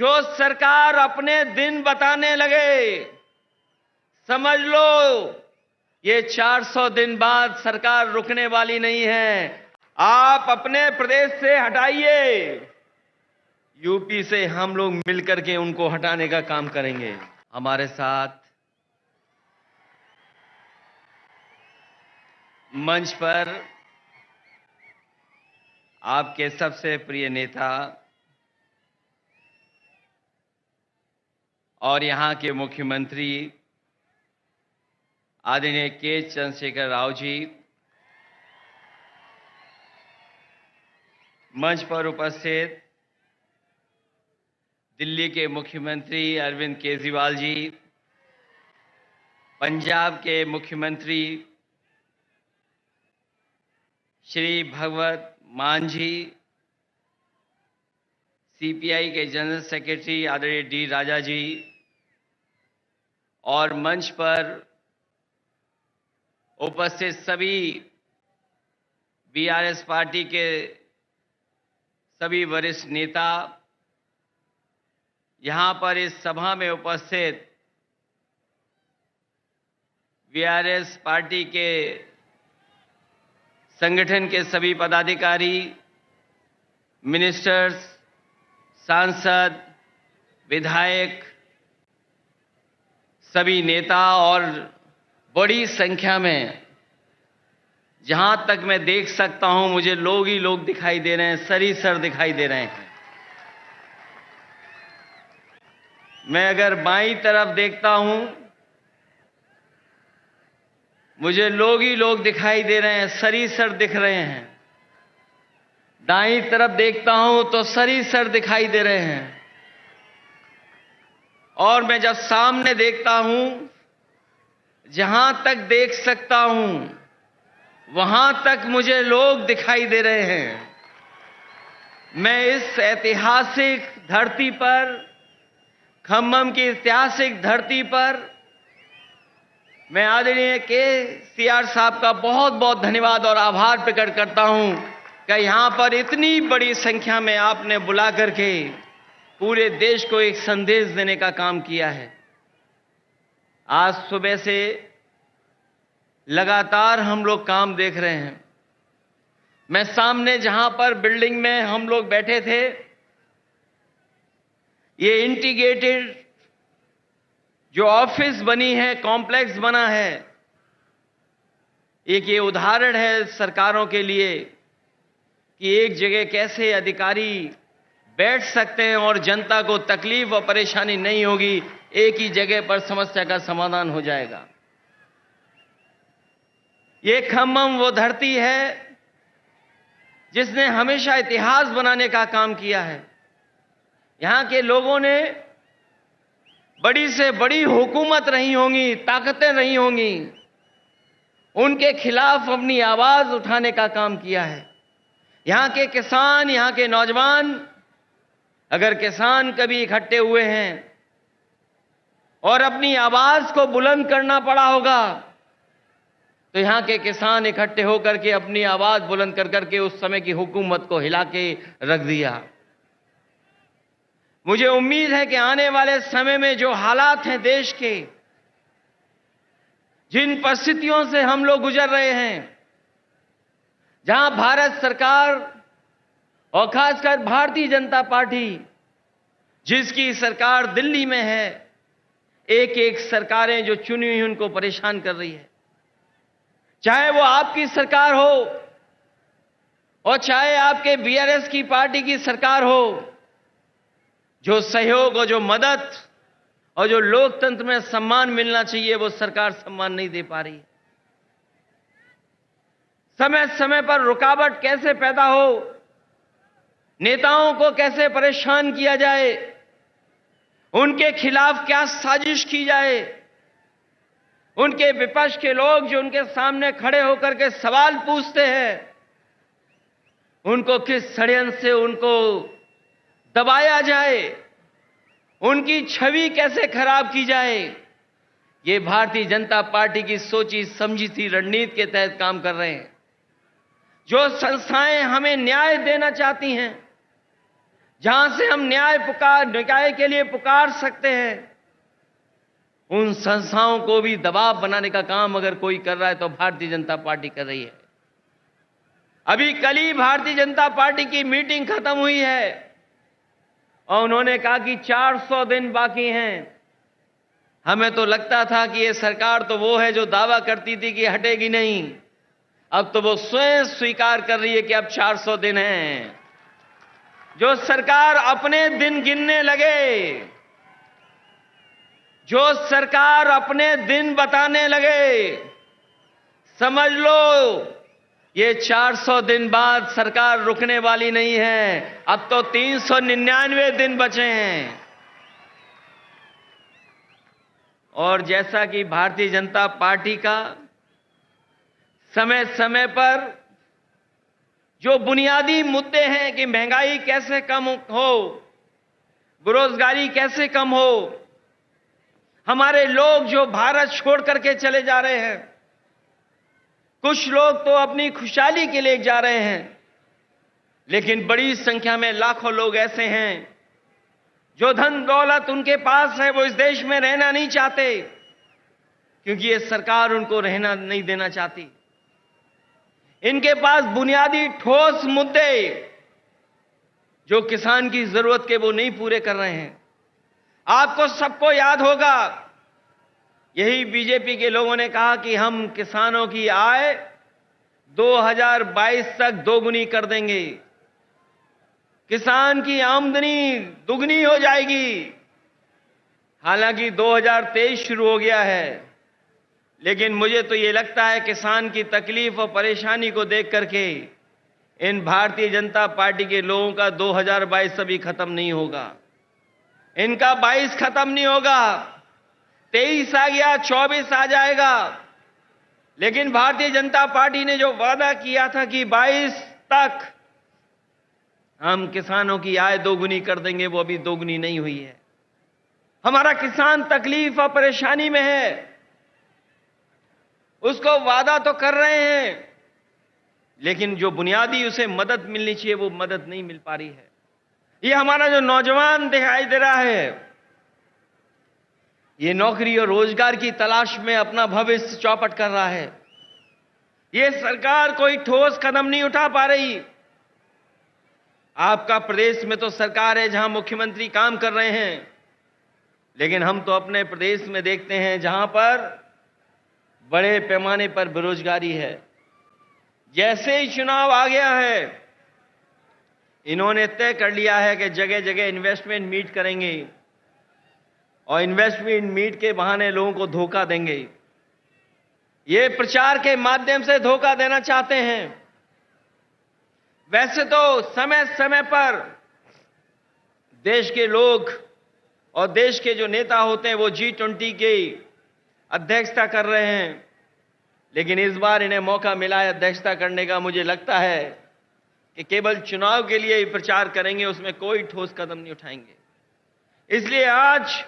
जो सरकार अपने दिन बताने लगे, समझ लो ये 400 दिन बाद सरकार रुकने वाली नहीं है। आप अपने प्रदेश से हटाइए, यूपी से हम लोग मिलकर के उनको हटाने का काम करेंगे। हमारे साथ मंच पर आपके सबसे प्रिय नेता और यहां के मुख्यमंत्री आदरणीय के चंद्रशेखर राव जी, मंच पर उपस्थित दिल्ली के मुख्यमंत्री अरविंद केजरीवाल जी, पंजाब के मुख्यमंत्री श्री भगवत मान जी, सीपीआई के जनरल सेक्रेटरी आदरणीय डी राजा जी और मंच पर उपस्थित सभी बीआरएस पार्टी के सभी वरिष्ठ नेता, यहां पर इस सभा में उपस्थित बीआरएस पार्टी के संगठन के सभी पदाधिकारी, मिनिस्टर्स, सांसद, विधायक, सभी नेता और बड़ी संख्या में, जहां तक मैं देख सकता हूं मुझे लोग ही लोग दिखाई दे रहे हैं, सर दिखाई दे रहे हैं। मैं अगर बाईं तरफ देखता हूं मुझे लोग ही लोग दिखाई दे रहे हैं, सर दिख रहे हैं। दाईं तरफ देखता हूं तो सर दिखाई दे रहे हैं। और मैं जब सामने देखता हूं, जहां तक देख सकता हूं वहां तक मुझे लोग दिखाई दे रहे हैं। मैं इस ऐतिहासिक धरती पर, खम्मम की ऐतिहासिक धरती पर, मैं आदरणीय केसीआर साहब का बहुत बहुत धन्यवाद और आभार प्रकट करता हूं कि यहां पर इतनी बड़ी संख्या में आपने बुला करके पूरे देश को एक संदेश देने का काम किया है। आज सुबह से लगातार हम लोग काम देख रहे हैं। मैं सामने जहां पर बिल्डिंग में हम लोग बैठे थे, ये इंटीग्रेटेड जो ऑफिस बनी है, कॉम्प्लेक्स बना है, एक ये उदाहरण है सरकारों के लिए कि एक जगह कैसे अधिकारी बैठ सकते हैं और जनता को तकलीफ और परेशानी नहीं होगी, एक ही जगह पर समस्या का समाधान हो जाएगा। ये खम्मम वो धरती है जिसने हमेशा इतिहास बनाने का काम किया है। यहां के लोगों ने बड़ी से बड़ी हुकूमत रही होंगी, ताकतें रही होंगी, उनके खिलाफ अपनी आवाज उठाने का काम किया है। यहां के किसान, यहां के नौजवान, अगर किसान कभी इकट्ठे हुए हैं और अपनी आवाज को बुलंद करना पड़ा होगा तो यहां के किसान इकट्ठे होकर के अपनी आवाज बुलंद कर करके उस समय की हुकूमत को हिला के रख दिया। मुझे उम्मीद है कि आने वाले समय में जो हालात हैं देश के, जिन परिस्थितियों से हम लोग गुजर रहे हैं, जहां भारत सरकार और खासकर भारतीय जनता पार्टी, जिसकी सरकार दिल्ली में है, एक एक सरकारें जो चुनी हुई उनको परेशान कर रही है। चाहे वो आपकी सरकार हो और चाहे आपके बीआरएस की पार्टी की सरकार हो, जो सहयोग और जो मदद और जो लोकतंत्र में सम्मान मिलना चाहिए वो सरकार सम्मान नहीं दे पा रही है। समय समय पर रुकावट कैसे पैदा हो, नेताओं को कैसे परेशान किया जाए, उनके खिलाफ क्या साजिश की जाए, उनके विपक्ष के लोग जो उनके सामने खड़े होकर के सवाल पूछते हैं, उनको किस षड्यंत्र से उनको दबाया जाए, उनकी छवि कैसे खराब की जाए, ये भारतीय जनता पार्टी की सोची समझी सी रणनीति के तहत काम कर रहे हैं। जो संस्थाएं हमें न्याय देना चाहती हैं, जहां से हम न्याय के लिए पुकार सकते हैं, उन संस्थाओं को भी दबाव बनाने का काम अगर कोई कर रहा है तो भारतीय जनता पार्टी कर रही है। अभी कल ही भारतीय जनता पार्टी की मीटिंग खत्म हुई है और उन्होंने कहा कि 400 दिन बाकी हैं। हमें तो लगता था कि ये सरकार तो वो है जो दावा करती थी कि हटेगी नहीं, अब तो वो स्वयं स्वीकार कर रही है कि अब 400 दिन हैं। जो सरकार अपने दिन गिनने लगे, जो सरकार अपने दिन बताने लगे, समझ लो ये 400 दिन बाद सरकार रुकने वाली नहीं है। अब तो 399 दिन बचे हैं। और जैसा कि भारतीय जनता पार्टी का समय समय पर जो बुनियादी मुद्दे हैं कि महंगाई कैसे कम हो, बेरोजगारी कैसे कम हो, हमारे लोग जो भारत छोड़ करके चले जा रहे हैं, कुछ लोग तो अपनी खुशहाली के लिए जा रहे हैं, लेकिन बड़ी संख्या में लाखों लोग ऐसे हैं जो धन दौलत उनके पास है, वो इस देश में रहना नहीं चाहते क्योंकि ये सरकार उनको रहना नहीं देना चाहती। इनके पास बुनियादी ठोस मुद्दे जो किसान की जरूरत के वो नहीं पूरे कर रहे हैं। आपको सबको याद होगा, यही बीजेपी के लोगों ने कहा कि हम किसानों की आय 2022 तक दोगुनी कर देंगे, किसान की आमदनी दुगनी हो जाएगी। हालांकि 2023 शुरू हो गया है, लेकिन मुझे तो ये लगता है किसान की तकलीफ और परेशानी को देख करके इन भारतीय जनता पार्टी के लोगों का 2022 अभी खत्म नहीं होगा, इनका 22 खत्म नहीं होगा। 23 आ गया, 24 आ जाएगा, लेकिन भारतीय जनता पार्टी ने जो वादा किया था कि 22 तक हम किसानों की आय दोगुनी कर देंगे, वो अभी दोगुनी नहीं हुई है। हमारा किसान तकलीफ और परेशानी में है, उसको वादा तो कर रहे हैं, लेकिन जो बुनियादी उसे मदद मिलनी चाहिए वो मदद नहीं मिल पा रही है। ये हमारा जो नौजवान दिखाई दे रहा है, ये नौकरी और रोजगार की तलाश में अपना भविष्य चौपट कर रहा है। ये सरकार कोई ठोस कदम नहीं उठा पा रही। आपका प्रदेश में तो सरकार है जहां मुख्यमंत्री काम कर रहे हैं, लेकिन हम तो अपने प्रदेश में देखते हैं जहां पर बड़े पैमाने पर बेरोजगारी है। जैसे ही चुनाव आ गया है, इन्होंने तय कर लिया है कि जगह जगह इन्वेस्टमेंट मीट करेंगे और इन्वेस्टमेंट मीट के बहाने लोगों को धोखा देंगे। ये प्रचार के माध्यम से धोखा देना चाहते हैं। वैसे तो समय समय पर देश के लोग और देश के जो नेता होते हैं वो G20 की अध्यक्षता कर रहे हैं, लेकिन इस बार इन्हें मौका मिला है अध्यक्षता करने का। मुझे लगता है कि केवल चुनाव के लिए ही प्रचार करेंगे, उसमें कोई ठोस कदम नहीं उठाएंगे। इसलिए आज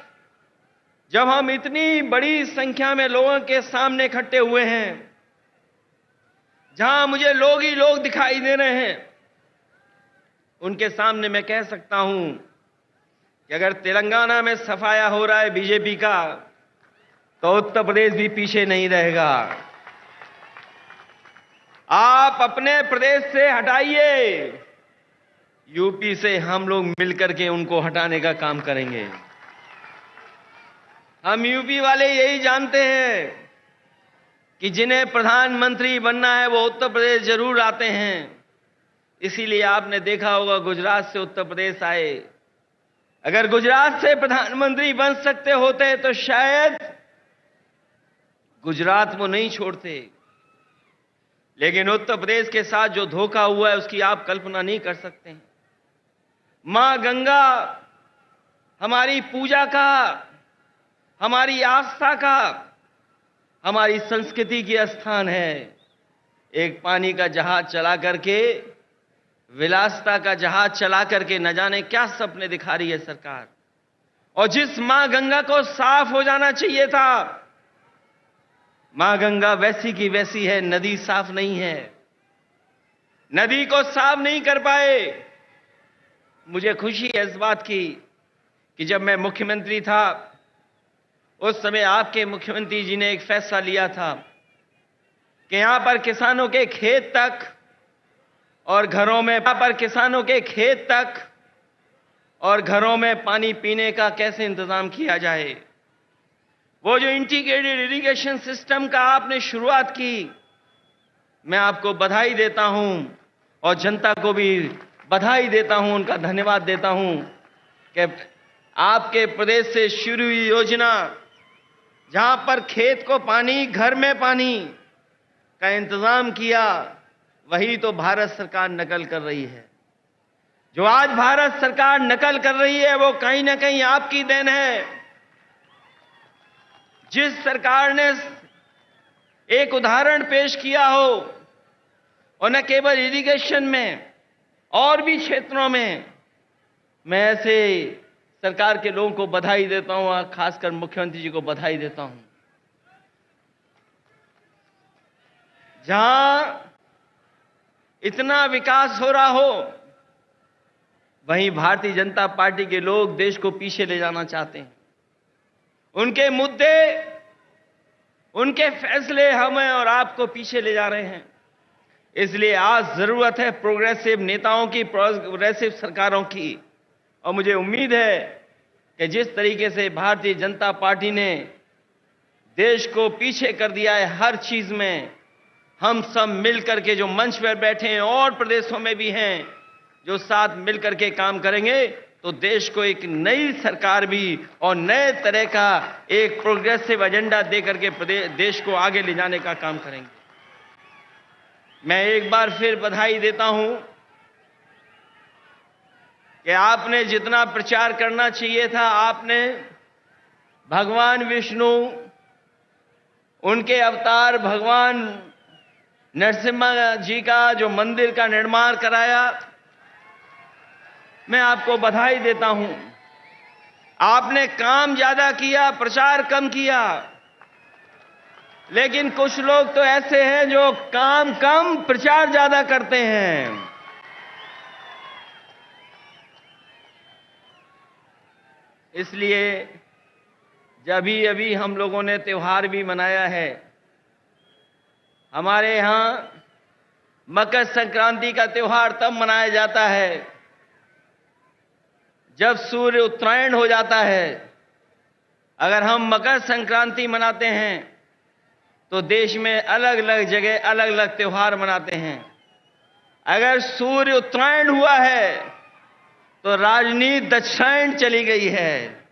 जब हम इतनी बड़ी संख्या में लोगों के सामने इकट्ठे हुए हैं, जहां मुझे लोग ही लोग दिखाई दे रहे हैं, उनके सामने मैं कह सकता हूं कि अगर तेलंगाना में सफाया हो रहा है बीजेपी का, तो उत्तर प्रदेश भी पीछे नहीं रहेगा। आप अपने प्रदेश से हटाइए, यूपी से हम लोग मिलकर के उनको हटाने का काम करेंगे। हम यूपी वाले यही जानते हैं कि जिन्हें प्रधानमंत्री बनना है वो उत्तर प्रदेश जरूर आते हैं। इसीलिए आपने देखा होगा गुजरात से उत्तर प्रदेश आए। अगर गुजरात से प्रधानमंत्री बन सकते होते तो शायद गुजरात वो नहीं छोड़ते, लेकिन उत्तर प्रदेश के साथ जो धोखा हुआ है उसकी आप कल्पना नहीं कर सकते हैं। मां गंगा हमारी पूजा का, हमारी आस्था का, हमारी संस्कृति की स्थान है। एक पानी का जहाज चला करके, विलासिता का जहाज चला करके न जाने क्या सपने दिखा रही है सरकार। और जिस मां गंगा को साफ हो जाना चाहिए था, मां गंगा वैसी की वैसी है, नदी साफ नहीं है। नदी को साफ नहीं कर पाए, मुझे खुशी है इस बात की कि जब मैं मुख्यमंत्री था उस समय आपके मुख्यमंत्री जी ने एक फैसला लिया था कि यहां पर किसानों के खेत तक और घरों में पानी पीने का कैसे इंतजाम किया जाए। वो जो इंटीग्रेटेड इरिगेशन सिस्टम का आपने शुरुआत की, मैं आपको बधाई देता हूं और जनता को भी बधाई देता हूं, उनका धन्यवाद देता हूं कि आपके प्रदेश से शुरू हुई योजना जहां पर खेत को पानी, घर में पानी का इंतजाम किया, वही तो भारत सरकार नकल कर रही है। जो आज भारत सरकार नकल कर रही है वो कहीं ना कहीं आपकी देन है। जिस सरकार ने एक उदाहरण पेश किया हो और न केवल इरिगेशन में और भी क्षेत्रों में, मैं ऐसे सरकार के लोगों को बधाई देता हूं और खासकर मुख्यमंत्री जी को बधाई देता हूं। जहां इतना विकास हो रहा हो वहीं भारतीय जनता पार्टी के लोग देश को पीछे ले जाना चाहते हैं। उनके मुद्दे, उनके फैसले हमें और आपको पीछे ले जा रहे हैं। इसलिए आज जरूरत है प्रोग्रेसिव नेताओं की, प्रोग्रेसिव सरकारों की। और मुझे उम्मीद है कि जिस तरीके से भारतीय जनता पार्टी ने देश को पीछे कर दिया है हर चीज में, हम सब मिलकर के जो मंच पर बैठे हैं और प्रदेशों में भी हैं, जो साथ मिलकर के काम करेंगे तो देश को एक नई सरकार भी और नए तरह का एक प्रोग्रेसिव एजेंडा देकर के देश को आगे ले जाने का काम करेंगे। मैं एक बार फिर बधाई देता हूं कि आपने जितना प्रचार करना चाहिए था, आपने भगवान विष्णु, उनके अवतार भगवान नरसिम्हा जी का जो मंदिर का निर्माण कराया, मैं आपको बधाई देता हूं। आपने काम ज्यादा किया, प्रचार कम किया, लेकिन कुछ लोग तो ऐसे हैं जो काम कम प्रचार ज्यादा करते हैं। इसलिए जब अभी हम लोगों ने त्योहार भी मनाया है, हमारे यहां मकर संक्रांति का त्योहार तब मनाया जाता है जब सूर्य उत्तरायण हो जाता है। अगर हम मकर संक्रांति मनाते हैं तो देश में अलग अलग जगह अलग अलग त्योहार मनाते हैं। अगर सूर्य उत्तरायण हुआ है तो राजनीति दक्षिणायन चली गई है,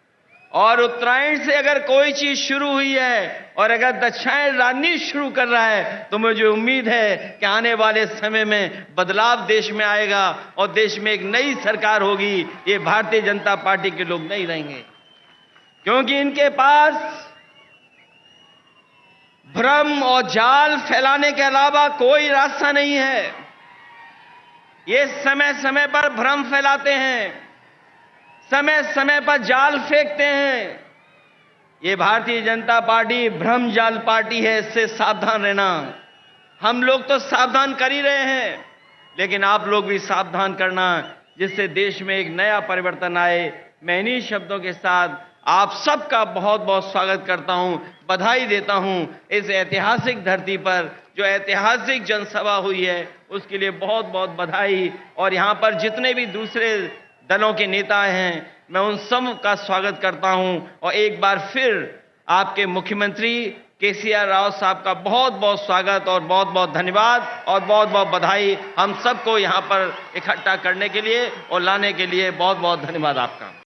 और उत्तरायण से अगर कोई चीज शुरू हुई है और अगर दक्षिणायन राजनीति शुरू कर रहा है तो मुझे उम्मीद है कि आने वाले समय में बदलाव देश में आएगा और देश में एक नई सरकार होगी। ये भारतीय जनता पार्टी के लोग नहीं रहेंगे, क्योंकि इनके पास भ्रम और जाल फैलाने के अलावा कोई रास्ता नहीं है। ये समय समय पर भ्रम फैलाते हैं, समय समय पर जाल फेंकते हैं। ये भारतीय जनता पार्टी भ्रम जाल पार्टी है, इससे सावधान रहना। हम लोग तो सावधान कर ही रहे हैं, लेकिन आप लोग भी सावधान करना, जिससे देश में एक नया परिवर्तन आए। मैं इन्हीं शब्दों के साथ आप सबका बहुत बहुत स्वागत करता हूं, बधाई देता हूं। इस ऐतिहासिक धरती पर जो ऐतिहासिक जनसभा हुई है उसके लिए बहुत बहुत बधाई। और यहां पर जितने भी दूसरे दलों के नेता हैं, मैं उन सब का स्वागत करता हूं। और एक बार फिर आपके मुख्यमंत्री केसीआर राव साहब का बहुत बहुत स्वागत और बहुत बहुत धन्यवाद और बहुत बहुत बधाई। हम सबको यहां पर इकट्ठा करने के लिए और लाने के लिए बहुत बहुत धन्यवाद आपका।